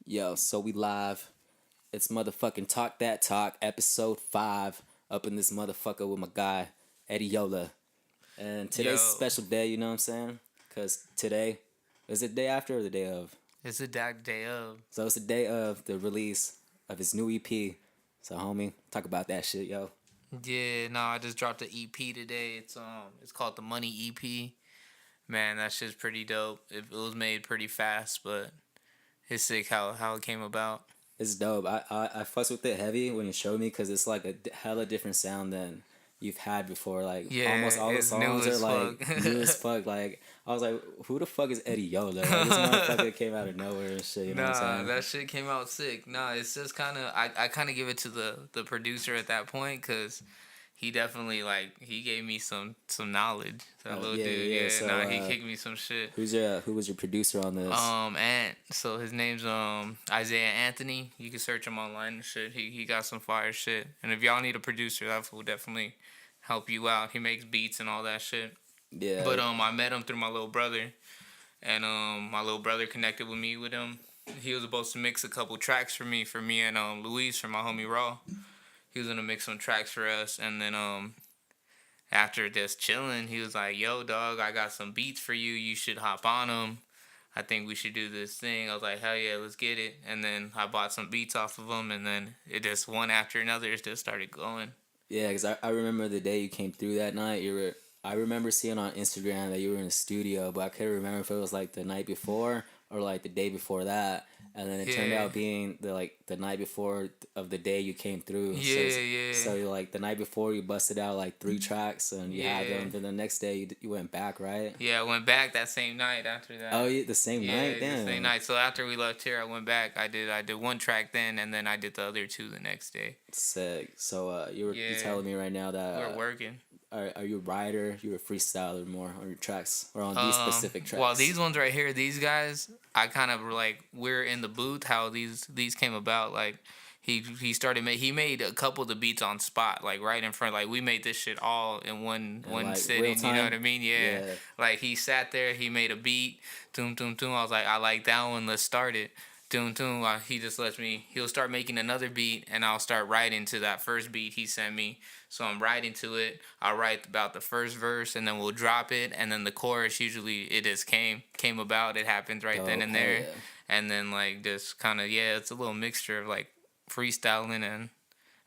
Yo, so we live. It's motherfucking Talk That Talk, episode 5. Up in this motherfucker with my guy, Eddie Yola. And today's a Yo, special day, you know what I'm saying? Because today, is it day after or the day of? it's a dark day of. So it's the day of the release of his new EP. So, homie, talk about that shit, yo. Yeah, no, I just dropped the EP today. It's called the Money EP. Man, that shit's pretty dope. It was made pretty fast, but it's sick how it came about. It's dope. I fuss with it heavy when you showed me because it's like a hella different sound than you've had before. Like almost Yeah, all the it's new songs are as fuck. like new as fuck. Like I was like, who the fuck is Eddie Yola? Like this motherfucker came out of nowhere and shit. You know what Nah, I'm saying? that shit came out sick. Nah, it's just kind of I kind of give it to the producer at that point because he definitely he gave me some knowledge. That little Yeah, dude, yeah. yeah. So Nah, he kicked me some shit. who was your producer on this? Ant. So his name's Isaiah Anthony. You can search him online and shit. He got some fire shit. And if y'all need a producer, that will definitely help you out. He makes beats and all that shit. Yeah, But I met him through my little brother, and my little brother connected with me with him. He was supposed to mix a couple tracks for me and Luis from my homie Raw. He was gonna mix some tracks for us, and then after just chilling, he was like, "Yo, dog, I got some beats for you. You should hop on them. I think we should do this thing." I was like, "Hell yeah, let's get it." And then I bought some beats off of him, and then it just one after another, it just started going. yeah. Because I remember the day you came through that night. I remember seeing on Instagram that you were in the studio, but I couldn't remember if it was like the night before or like the day before that. And then it turned Yeah, out being the night before of the day you came through. yeah, yeah, So like the night before you busted out like 3 tracks and you had yeah, them. Then the next day you went back, right? yeah. I went back that same night after Oh, that. yeah, the same night. Yeah, the same Damn, night. So after we left here, I went back. I did one track then, and then I did the other two the next day. sick. So you Yeah, telling me right now that we're working. are you a writer? You a freestyler more on your tracks or on these specific Well, tracks? these ones right here, these guys, I kind of like we're in the booth. How these came about? Like he made a couple of the beats on spot, like right in front. Like we made this shit all in one Like real sitting. You know what I time. mean? Yeah. Yeah. Like he sat there, he made a beat, doom doom doom. I was like, I like that one. Let's start it. Doom doom. He just lets me. He'll start making another beat, and I'll start writing to that first beat he sent me. So I'm writing to it. I'll write about the first verse, and then we'll drop it, and then the chorus usually it just came about. It happens right then Dope. and Hell there, yeah. and then like just kind of yeah, it's a little mixture of like freestyling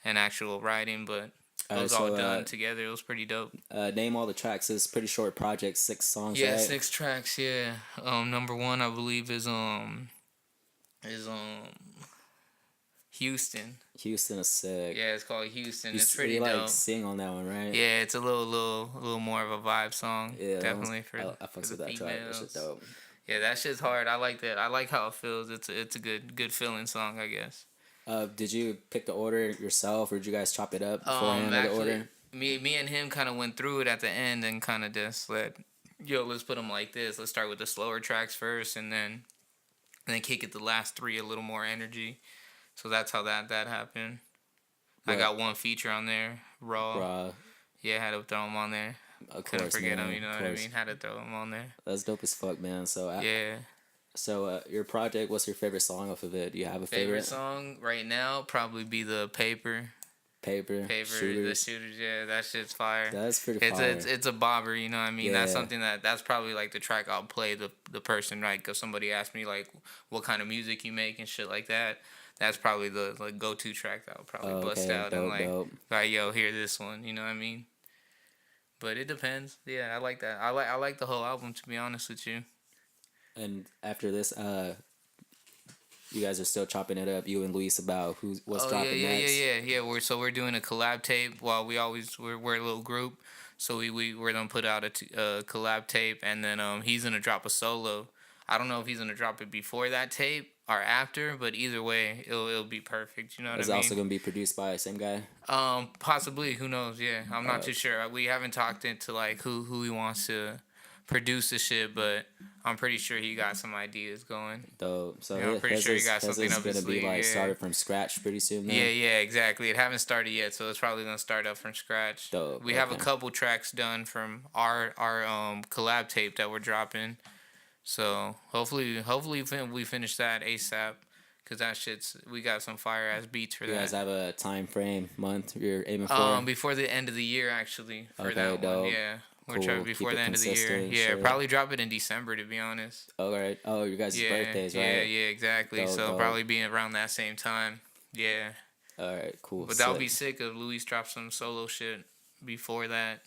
and actual writing, but All it right. was all So done together. It was pretty dope. name all the tracks. It's a pretty short project, 6 songs, Yeah, right? 6 tracks. Yeah. Number one I believe is Houston. Houston is sick. Yeah, it's called Houston. You, It's pretty you like dope. sing on that one, right? Yeah, it's a little more of a vibe song. Yeah, Definitely for I for fucks the with that track. That shit females. dope. Yeah, that shit's hard. I like that. I like how it feels. It's a good feeling song, I guess. Did you pick the order yourself, or did you guys chop it up beforehand of the Actually, order? me and him kind of went through it at the end and kind of just let's put them like this. Let's start with the slower tracks first, and then kick it the last three a little more energy. So that's how that happened. I Right. got one feature on there, Raw. Bruh, Yeah, had to throw him on there. of Couldn't course, forget man. him. You know Of what I course. mean? Had to throw him on there. That's dope as fuck, man. Yeah. Your project. What's your favorite song off of it? Do you have a Favorite favorite? song right now probably be the Paper. Paper, The shooters. Shooters. Yeah, that shit's fire. That's pretty It's fire. it's a bobber, you know what I mean? That's Yeah. something that's probably like the track I'll play the person, right? Because somebody asked me like what kind of music you make and shit like that. That's probably the like go to track that I'll probably Oh, bust okay, out and dope. like yo, hear this one, you know what I mean? But it depends. Yeah, I like that. I like the whole album to be honest with you. And after this, you guys are still chopping it up, you and Luis, about what's Oh yeah, dropping yeah, next. yeah, yeah, yeah. We're doing a collab tape. While we're a little group, so we're gonna put out a collab tape, and then he's gonna drop a solo. I don't know if he's gonna drop it before that tape or after, but either way, it'll be perfect. You know what It's I also mean? gonna be produced by the same guy. Possibly. Who knows? Yeah, I'm not Uh, too sure. We haven't talked into like who he wants to produce the shit, but I'm pretty sure he got some ideas going. Dope. So Yeah, I'm pretty sure he got something his up his gonna be sleeve. like Yeah. started from scratch pretty soon. Then. Yeah, exactly. It haven't started yet, so it's probably gonna start up from scratch. Dope. We have a Okay. couple tracks done from our collab tape that we're dropping, so hopefully we finish that ASAP, Cause that shit's we got some fire ass beats for You guys that. have a time frame month you're aiming for? Before the end of the year, actually, for Okay, that one. dope. Yeah, we're trying Cool. Keep before it the end of the year. consistent and Yeah, shit. probably drop it in December, to be honest. All right. Oh, your guys' Yeah, birthdays, yeah, right? yeah, exactly. Dope, So dope. probably being around that same time. Yeah, All right, cool. but that would Sick. be sick if Luis dropped some solo shit before that,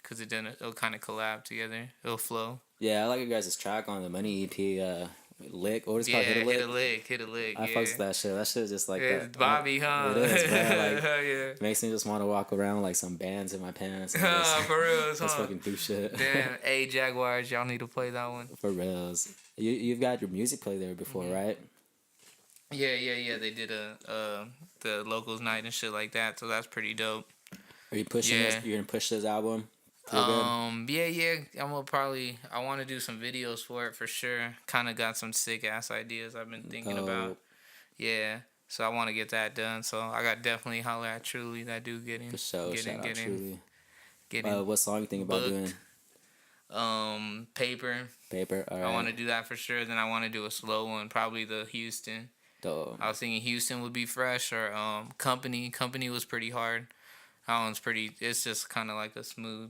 cause it'll kind of collab together. It'll flow. Yeah, I like your guys' track on the Money EP. Lick. What is it called? Hit a Yeah, hit lick. a lick, hit a lick. I fucks Yeah, with that shit. That shit is just like it's that. Bobby, It huh? is, bro. Like, Yeah. makes me just want to walk around like some bands in my pants and just, For reals, just huh? fucking do shit. Damn, hey Jaguars, y'all need to play that one. For reals. You've got your music play there before, right? Yeah, yeah, yeah. They did the locals night and shit like that, so that's pretty dope. Are you pushing this? Yeah. You're gonna push this album? Pretty good. Yeah, yeah. I'm gonna probably. I want to do some videos for it for sure. Kind of got some sick ass ideas I've been thinking about. Yeah. So I want to get that done. So I got definitely holler at Truly. That dude getting For sure. Shout out Truly. getting What song you think about booked. doing? Paper. Paper. All right. I want to do that for sure. Then I want to do a slow one, probably the Houston. Dope. I was thinking Houston would be fresh or Company. Company was pretty hard. That one's pretty. It's just kind of like a smooth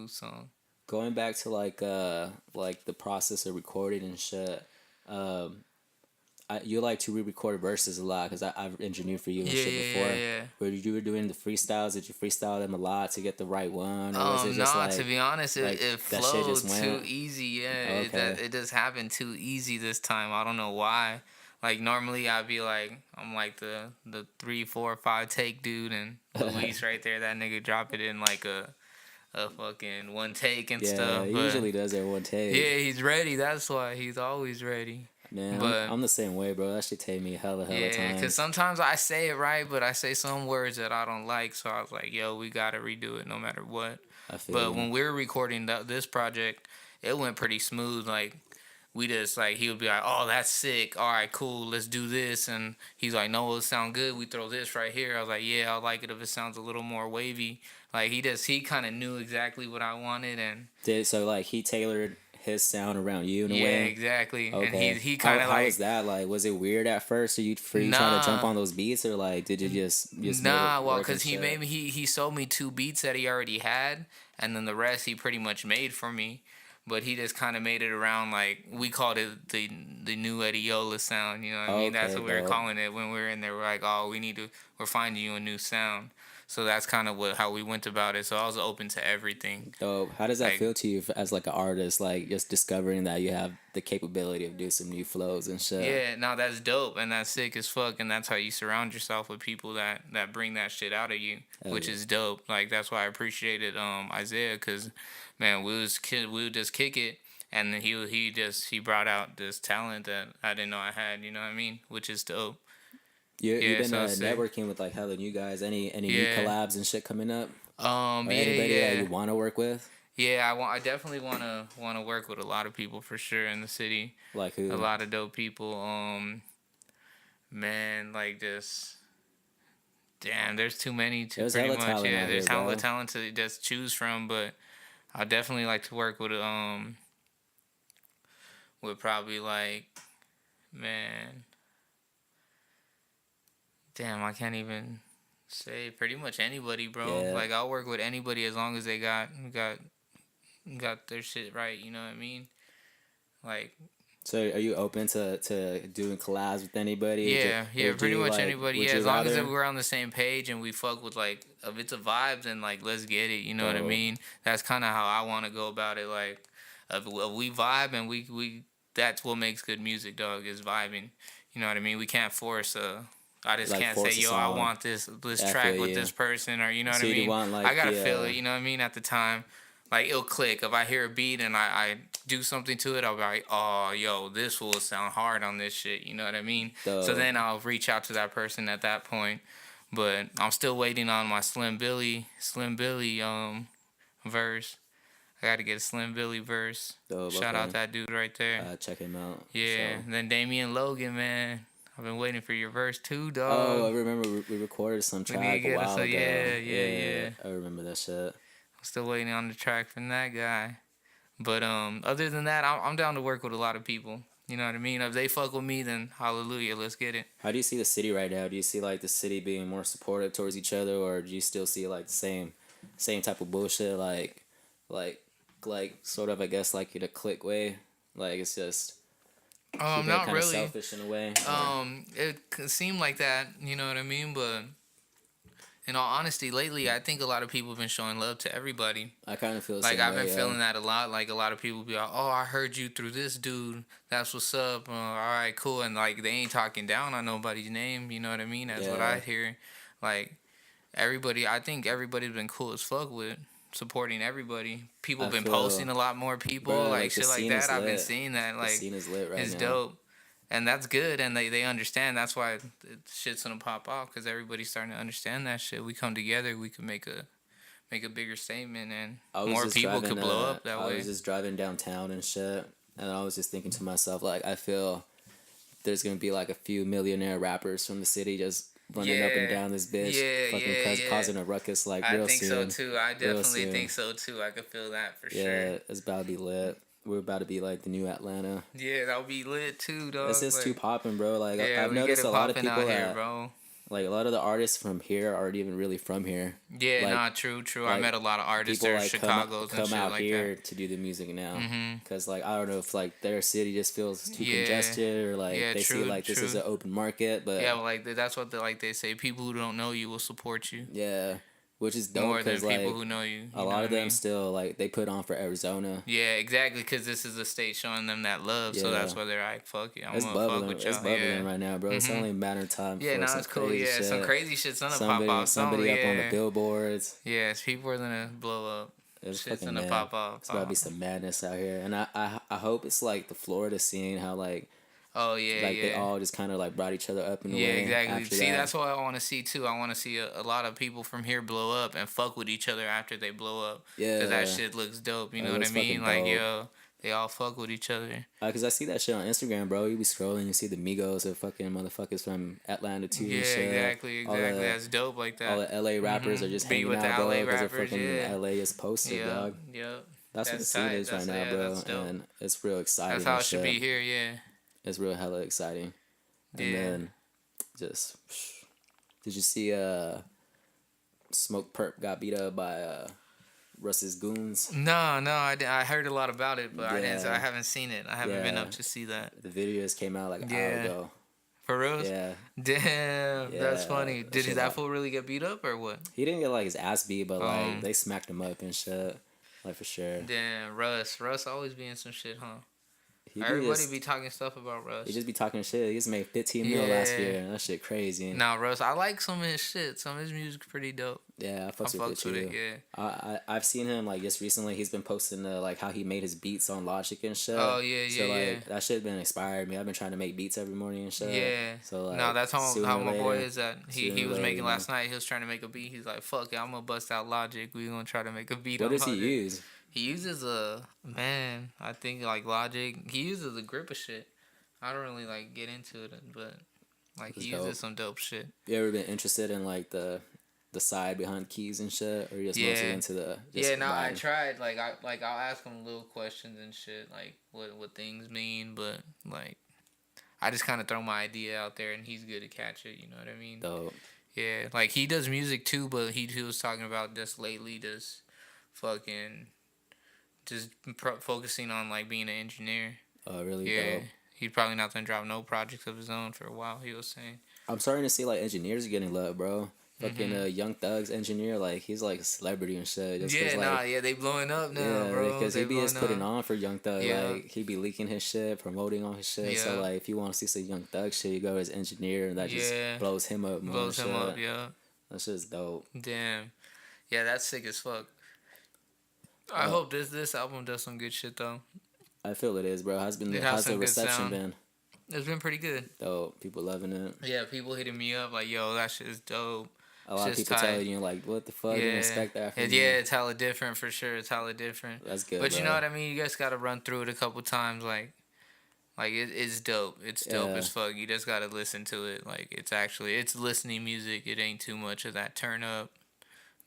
song. Going back to like the process of recording and shit. You like to re-record verses a lot because I've engineered for you and shit before. Yeah. Where you were doing the freestyles, did you freestyle them a lot to get the right one, or was it just No, like? to be honest, like, it that shit flowed just too went? easy. Yeah, Okay. it just happened too easy this time. I don't know why. Like normally I'd be like I'm like the 3, 4, 5 take dude, and Luis right there. That nigga drop it in like a fucking one take and Yeah, stuff. he But usually does it one take. yeah, he's ready. That's why he's always ready. Man, But I'm the same way, bro. That shit take me hella yeah, times. because sometimes I say it right, but I say some words that I don't like. So I was like, yo, we got to redo it no matter what. I feel But you. when we were recording this project, it went pretty smooth. Like, we just, like, he would be like, oh, that's sick. All right, cool, let's do this. And he's like, no, it'll sound good. We throw this right here. I was like, yeah, I like it if it sounds a little more wavy. Like, he kind of knew exactly what I wanted. And So like he tailored his sound around you in a yeah, way. exactly. Okay. And he kind of How like, was that? Like, was it weird at first? For you trying to jump Nah. on those beats, or like did you just made nah, it well, work and because he shit? made me, he sold me 2 beats that he already had. And then the rest he pretty much made for me. But he just kind of made it around, like, we called it the new Yola sound, you know what I mean? That's Okay, what we were dope. calling it when we were in there. We're like, oh, we're finding you a new sound. So that's kind of how we went about it. So I was open to everything. Dope. How does that Like, feel to you as like an artist? Like just discovering that you have the capability of doing some new flows and shit. yeah, no, that's dope and that's sick as fuck. And that's how you surround yourself with people that bring that shit out of you, Hell which yeah. is dope. Like, that's why I appreciated Isaiah, because, man, we would just kick it. And then he brought out this talent that I didn't know I had, you know what I mean? Which is dope. You've been so sick. networking with like hella new guys. Any new Yeah. collabs and shit coming up? Or Yeah, anybody that yeah. you want to work with? Yeah, I definitely want to work with a lot of people for sure in the city. Like who? A lot of dope people. Man, like this. Damn, there's too many to There's pretty hella much. talent Yeah, out there's here, hella bro. talent to just choose from, but I definitely like to work with probably like, man. Damn, I can't even say pretty much anybody, bro. Yeah. Like, I'll work with anybody as long as they got their shit right, you know what I mean? Like, So are you open to doing collabs with anybody? yeah, Or do pretty you, much like, anybody. would Yeah, you as long as rather- we're on the same page and we fuck with, like, if it's a vibe, then, like, let's get it, you know what I Oh. mean? That's kind of how I want to go about it. Like, if we vibe and we that's what makes good music, dog, is vibing. You know what I mean? We can't force I just Like, can't say, force a yo, I song. want this I track feel with you. this person, or, you know what So I you mean? want, like, I gotta the, feel it, you know what I mean? At the time, like, it'll click. If I hear a beat and I do something to it, I'll be like, oh, yo, this will sound hard on this shit, you know what I mean? So Dope. then I'll reach out to that person at that point. But I'm still waiting on my Slim Billy verse. I gotta get a Slim Billy verse. Dope, Shout okay. out that dude right there. Check him out. Yeah, So. and then Damian Logan, man. I've been waiting for your verse too, dog. Oh, I remember we recorded some We track need to a get us while a- ago. yeah. I remember that shit. I'm still waiting on the track from that guy. But other than that, I'm down to work with a lot of people. You know what I mean? If they fuck with me, then hallelujah, let's get it. How do you see the city right now? Do you see like the city being more supportive towards each other, or do you still see like the same type of bullshit, like like sort of I guess like in a click way, like it's just keeping it Not kind of really. selfish in a way. Or It can seem like that, you know what I mean? But in all honesty, lately, I think a lot of people have been showing love to everybody. I kind of feel the Like same I've been way. Yeah, feeling that a lot. Like a lot of people be like, "Oh, I heard you through this dude. That's what's up. All right, cool." And like they ain't talking down on nobody's name. You know what I mean? That's what I yeah. hear. Like everybody, I think everybody's been cool as fuck with supporting everybody. People I been feel, posting a lot more people, bro, like like the shit like scene that. is I've been lit. seeing that. The Like scene is lit right it's now. dope, and that's good. And they understand. That's why shit's gonna pop off because everybody's starting to understand that shit. We come together, we can make a bigger statement, and I was more just people could driving. blow up that I was way. just driving downtown and shit, and I was just thinking to myself, like, I feel there's gonna be like a few millionaire rappers from the city just running up and Yeah, down this bitch, yeah, fucking yeah, yeah. causing a ruckus like I real think so soon, too. I real definitely soon. think so too. I could feel that for sure. Yeah, it's about to be lit. We're about to be like the new Atlanta. Yeah, that would be lit too, It's dog. just too Like, popping, bro. Like yeah, I've we get noticed it a lot of popping people out here, that bro. like a lot of the artists from here aren't even really from here. Yeah, Like nah, true, true. I like met a lot of artists people there, like Chicago's and come shit out like that. here to do the music now, Mhm. because like I don't know if like their city just feels too Yeah, congested, or like yeah, they see true, like this is true. an open market. Yeah, But well, like that's what they say. People who don't know you will support you yeah, which is dope more than because people like who know you. a You know lot what I of them mean? still like they put on for Arizona. Yeah, exactly. Because this is a state showing them that love, so Yeah, that's why they're like, "Fuck it, I'm gonna fuck with it's y'all." Yeah. bubbling right now, bro. It's Mhm. only a matter of time Yeah, for no, some it's cool. crazy Yeah, some shit. crazy shit's gonna pop off. Somebody up on the Yeah. billboards. Yes, people are gonna blow up. It's Shit's fucking gonna mad. pop off. It's about to be some madness out here, and I hope it's like the Florida scene, how Oh yeah, like they yeah. all just kind of like brought each other up in a Yeah, way exactly. after See, that. that's what I want to see too. I want to see a lot of people from here blow up and fuck with each other after they blow up. Cause that Yeah, shit looks dope. You it know what I looks mean? fucking Like dope. yo, they all fuck with each other. Cause I see that shit on Instagram, bro. You be scrolling, you see the Migos or fucking motherfuckers from Atlanta too Yeah, and shit. exactly, All exactly. That's dope like all that. the LA rappers are just Be hanging with the out, LA bro, because they're rappers. fucking Yeah, LA is posted, yeah, dog. yeah. That's what the That's scene tight. is right now, bro, That's dope. and it's real That's exciting how and it should be shit. here. Yeah, It's real hella exciting. And yeah. then just did you see Smoke Perp got beat up by Russ's goons? No, no, I heard a lot about it, but I didn't. I Yeah, haven't seen it. I haven't been yeah. up to see that. The videos came out like an hour Yeah, ago. for real. Yeah, Damn, that's yeah. funny. That Did shit that like fool really get beat up or what? he didn't get like his ass beat, but like Um, they smacked him up and shit, like for sure. damn, Russ always being some shit, huh? He be Everybody just be talking stuff about he Russ. just be talking shit. He just made 15 mil last Yeah. year, and that shit crazy. Now Russ, I like some of his shit. Some of his music's pretty dope. Yeah, I I fucks with it fucks with it. too. Yeah. I've seen him like just recently. He's been posting like how he made his beats on Logic and shit. Oh yeah, So yeah, yeah. like that shit been inspired me. I've been trying to make beats every morning and shit. Yeah. So like No, that's how sooner or my boy later, is at. sooner He or was later, making last night. He was trying to make a beat. He's like, "Fuck it, I'm gonna bust out Logic. We gonna try to make a beat What on does he Logic." use? He uses a man. I think like Logic. He uses a grip of shit. I don't really like get into it, but like That's he dope. uses some dope shit. You ever been interested in like the side behind keys and shit, or you just mostly Yeah. into the Yeah, just no, I vibing? tried. I'll ask him little questions and shit, like what things mean, but like I just kind of throw my idea out there, and he's good to catch it. You know what I mean? Dope. Yeah, like he does music too, but he was talking about just lately, just fucking, just focusing on like being an engineer. Really Yeah, dope. he's probably not gonna drop no projects of his own for a while. He was saying. I'm starting to see like engineers getting love, bro. Fucking Young Thug's engineer, like he's like a celebrity and shit. Just 'cause, Yeah, like, nah, yeah, they blowing up now, yeah, bro. because They he be blowing just putting up. on for Young Thug. Yeah. Like he be leaking his shit, promoting all his shit. So Yeah. like, if you want to see some Young Thug shit, you go to his engineer, and that just Yeah. blows him up more. Blows and him up, shit. yeah. That shit's dope. Damn. Yeah, that's sick as fuck. I Uh, hope this album does some good shit though. I feel it is, bro. How's It has how's some the good reception sound. been? It's been pretty good. Dope. People loving it. Yeah, people hitting me up like, "Yo, that shit is dope." A lot of Shit's people tight. telling you like, what the fuck? You didn't Yeah, expect that from yeah, me. it's hella different for sure. It's hella different. That's good, But you bro. know what I mean? You guys gotta run through it a couple times. Like it's dope. It's dope Yeah. as fuck. You just gotta listen to it. Like it's listening music. It ain't too much of that turn up,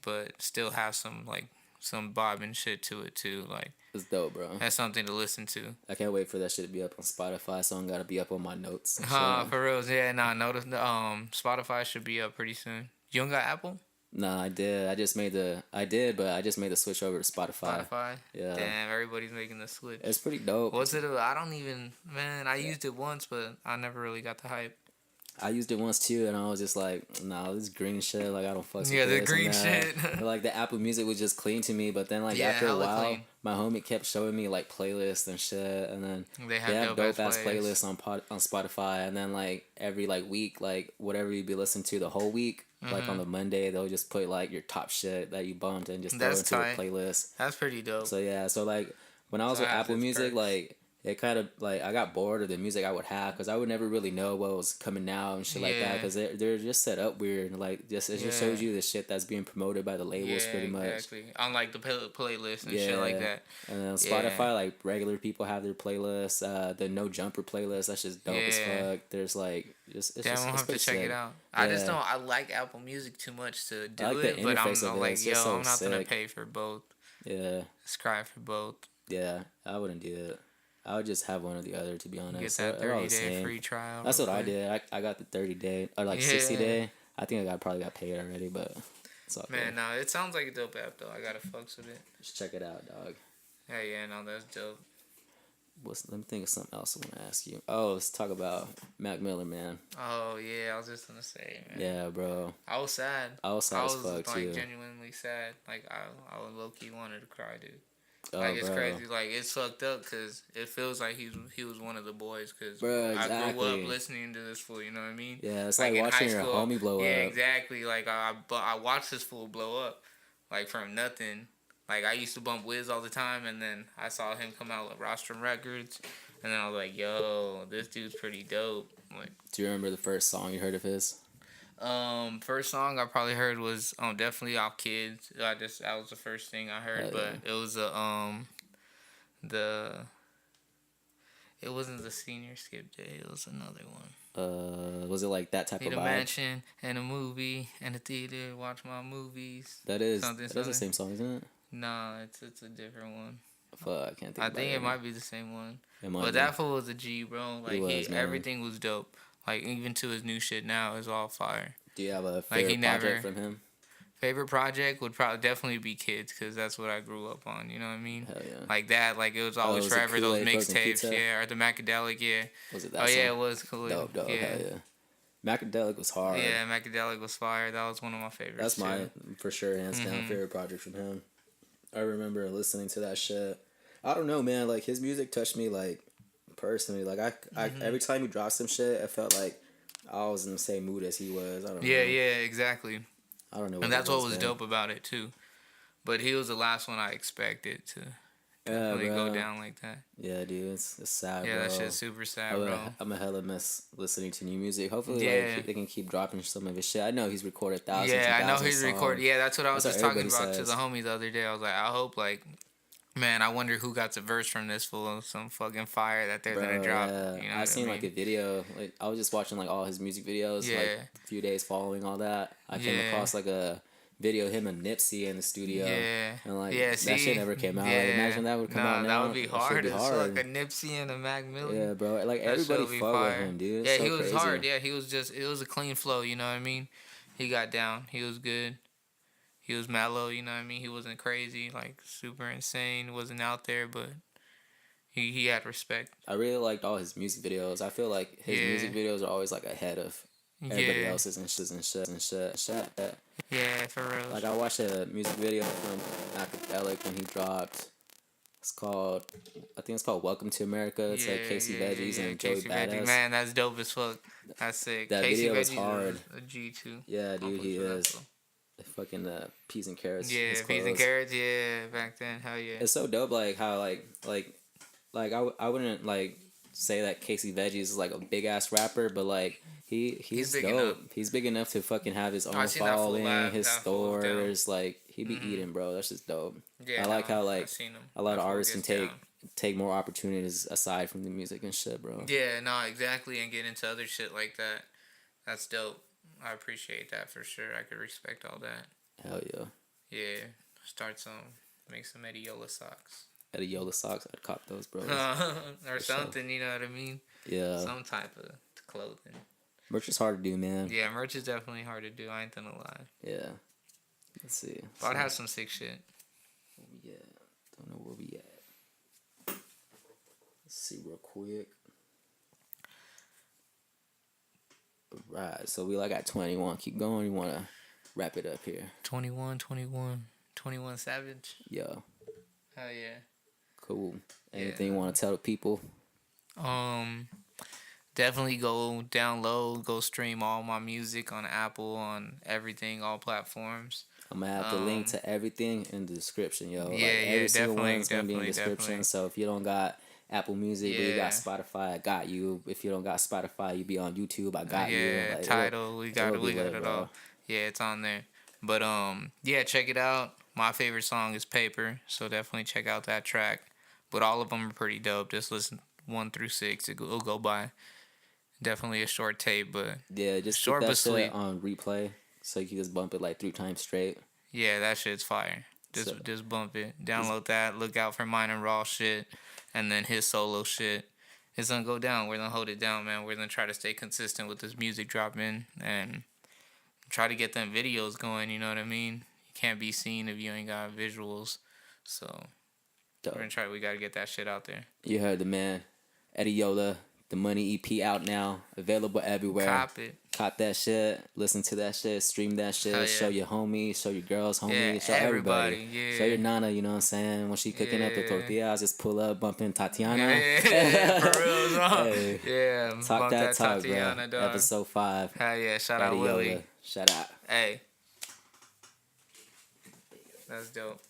but still have some like some bobbing shit to it too. Like It's dope, bro. that's something to listen to. I can't wait for that shit to be up on Spotify. So I'm gotta be up on my notes and Huh, shit. for real. Yeah, nah, notice Spotify should be up pretty soon. You don't got Apple? Nah, I did. But I just made the switch over to Spotify. Spotify? Yeah. Damn, everybody's making the switch. It's pretty dope. What's it? I don't even, man, I used it once, but I never really got the hype. I used it once too, and I was just like, nah, this green shit, like I don't fuck with Yeah, the this green and that. shit. But, like the Apple Music was just clean to me, but then like Yeah, after a hella while, clean. my homie kept showing me like playlists and shit, and then They they have have dope ass playlists on Spotify, and then like every like week, like whatever you be listening to the whole week, like on the Monday, they'll just put like your top shit that you bumped and just throw That's into tight. a playlist. That's pretty dope. So yeah, so like when I was So with it has Apple its Music, perks. like it kind of like I got bored of the music I would have because I would never really know what was coming out and shit like that Yeah. because they're just set up weird and like just it just shows Yeah. you the shit that's being promoted by the labels Yeah, pretty much. exactly. Unlike the playlist and shit like that. And then Yeah. Spotify, like regular people have their playlists. The No Jumper playlist, that's just dope as Yeah. fuck. There's like just it's Damn, just I'm it's gonna have to pretty check sick. it out. I just Yeah. don't. I like Apple Music too much to do I like the it, but I'm interface of it. like, It's yo, just so I'm not gonna sick. pay for both. Yeah, Subscribe for both. yeah, I wouldn't do it. I would just have one or the other to be honest. Get that They're all the 30-day same. free trial. That's real what I quick. did. I got the 30-day or like Yeah. 60-day. I think probably got paid already, but it's all Man, good. no, it sounds like a dope app though. I gotta fucks with it. Just check it out, dog. Yeah, yeah, no, that's dope. Let me think of something else I want to ask you. Oh, let's talk about Mac Miller, man. Oh yeah, I was just gonna say, man. Yeah, bro. I was sad. I was sad I as was fuck like too. genuinely sad. Like I low key wanted to cry, dude. Oh, Like it's bro. crazy. Like it's fucked up because it feels like he was one of the boys. Because Bro, I grew exactly. up listening to this fool. You know what I mean? Yeah, it's like in watching high your school, homie blow yeah, up. exactly. Like I watched this fool blow up, like from nothing. Like I used to bump Wiz all the time, and then I saw him come out with Rostrum Records, and then I was like, "Yo, this dude's pretty dope." Like, Do you remember the first song you heard of his? first song I probably heard was definitely Off Kids. That was the first thing I heard, Hell but yeah. it was it wasn't the senior skip day. It was another one. Was it like that type Need of a vibe? mansion and a movie and a theater. Watch my movies. That is Something, that's the something. same song, isn't it? Nah, it's a different one. Fuck, I can't think. I about think it it might be the same one. It might But be. that fool was a G, bro. Like was, man. everything was dope. Like even to his new shit now is all fire. Do you have a Like, he favorite project never- from him? Favorite project would probably definitely be Kids, because that's what I grew up on. You know what I mean? Hell yeah. Like that, like it was always was it forever those Kool-Aid Frozen mixtapes, Pizza? yeah, or the Macadelic, yeah. Was it that Oh song? yeah, it was cool. Dope, Yeah, hell yeah. Macadelic was hard. yeah, Macadelic was fire. That was one of my favorites. That's my too. for sure hands down Mhm. favorite project from him. I remember listening to that shit. I don't know, man. Like his music touched me like personally. Like I every time he dropped some shit, I felt like I was in the same mood as he was. I don't know. Yeah, yeah, exactly. I don't know. And that's it what was man. dope about it too. But he was the last one I expected to really bro. go down like that. Yeah, dude, it's sad, Yeah, bro. that shit's super sad, bro. I'm a hella miss listening to new music. Hopefully, Yeah. like, they can keep dropping some of his shit. I know he's recorded thousands. Yeah, and I know thousands he's of recording. songs. Yeah, that's what I was That's just what talking everybody about to says. the homies the other day. I was like, I hope, like, man, I wonder who got the verse from this fool. Some fucking fire that they're gonna drop. Yeah. You know I what seen I like mean? a video. Like I was just watching like all his music videos. Yeah. Like a few days following all that, I came Yeah. across like a video of him and Nipsey in the studio. Yeah. And like Yeah, that see? shit never came out. Yeah. Like, imagine that would come Nah, out now. that would be That shit hard be as fuck. A Nipsey and a Mac Miller. Yeah, bro. Like That everybody shit'll be fuck with fire. him, dude. It's Yeah, so he was crazy. hard. Yeah, it was a clean flow. You know what I mean? He got down. He was good. He was mellow. You know what I mean? He wasn't crazy, like super insane. Wasn't out there, but he had respect. I really liked all his music videos. I feel like his Yeah. music videos are always like ahead of everybody Yeah. else's and shit. Yeah, for real. Like I watched a music video from Macadelic when he dropped. It's called, I think it's called "Welcome to America." It's like Casey Veggies and Joey Casey Badass. Veggies. Man, that's dope as fuck. That's sick. That Casey video was Veggies hard. is a G too. Yeah, dude, he Fuck with that is. fool. The fucking peas and carrots. Yeah, his peas and clothes. carrots. Yeah, back then, hell yeah. It's so dope. Like how I wouldn't like say that Casey Veggies is like a big ass rapper, but like he's big dope. enough. He's big enough to fucking have his own I seen that fool following, live. his That fool was dope. stores. Like he be eating, bro. That's just dope. Yeah, I like how, like, I seen him. A lot That of fool artists can gets take more opportunities aside from the music and shit, bro. down. Yeah, no, exactly, and get into other shit like that. That's dope. I appreciate that for sure. I could respect all that. Hell yeah. Yeah, start some Make some Eddie Yola socks. Eddie Yola socks, I'd cop those, bro. Or something, you know what I mean? Yeah. Some type of clothing. Merch is hard to do, man. Yeah, merch is definitely hard to do. I ain't gonna lie. Yeah. Let's see. But I'd have some sick shit. Yeah. Don't know where we at. Let's see real quick. Right. So we like at 21. Keep going. You want to wrap it up here? 21 Savage. Yeah. Hell yeah. Cool. Anything you want to tell the people? Definitely go download, go stream all my music on Apple, on everything, all platforms. I'm gonna have the link to everything in the description, yo. Yeah, every single definitely, one's gonna be in the description. definitely. So if you don't got Apple Music, but you got Spotify, I got you. If you don't got Spotify, you be on YouTube, I got you. Yeah, Tidal, we got it all. Yeah, it's on there. But yeah, check it out. My favorite song is Paper, so definitely check out that track. But all of them are pretty dope. Just listen 1 through 6. It'll go by. Definitely a short tape, but yeah, just short keep that but sweet. Shit on replay, so you can just bump it like 3 times straight. Yeah, that shit's fire. Just bump it. Download that. Look out for mine and Raw shit, and then his solo shit. It's gonna go down. We're gonna hold it down, man. We're gonna try to stay consistent with this music dropping and try to get them videos going. You know what I mean? You can't be seen if you ain't got visuals. So we're gonna try. We gotta get that shit out there. You heard the man, Eddie Yola. The Money EP out now, available everywhere. Cop it. Cop that shit. Listen to that shit. Stream that shit. Yeah. Show your homies. Show your girls, homies. Yeah, show everybody. Yeah. Show your nana. You know what I'm saying? When she cooking up the tortillas, just pull up, bump in Tatiana. Yeah, for real, bro. Hey, yeah, talk that talk, Tatiana, bro. Dog. Episode 5. Hell yeah! Shout out Yola. Willie. Shout out. Hey, that's dope.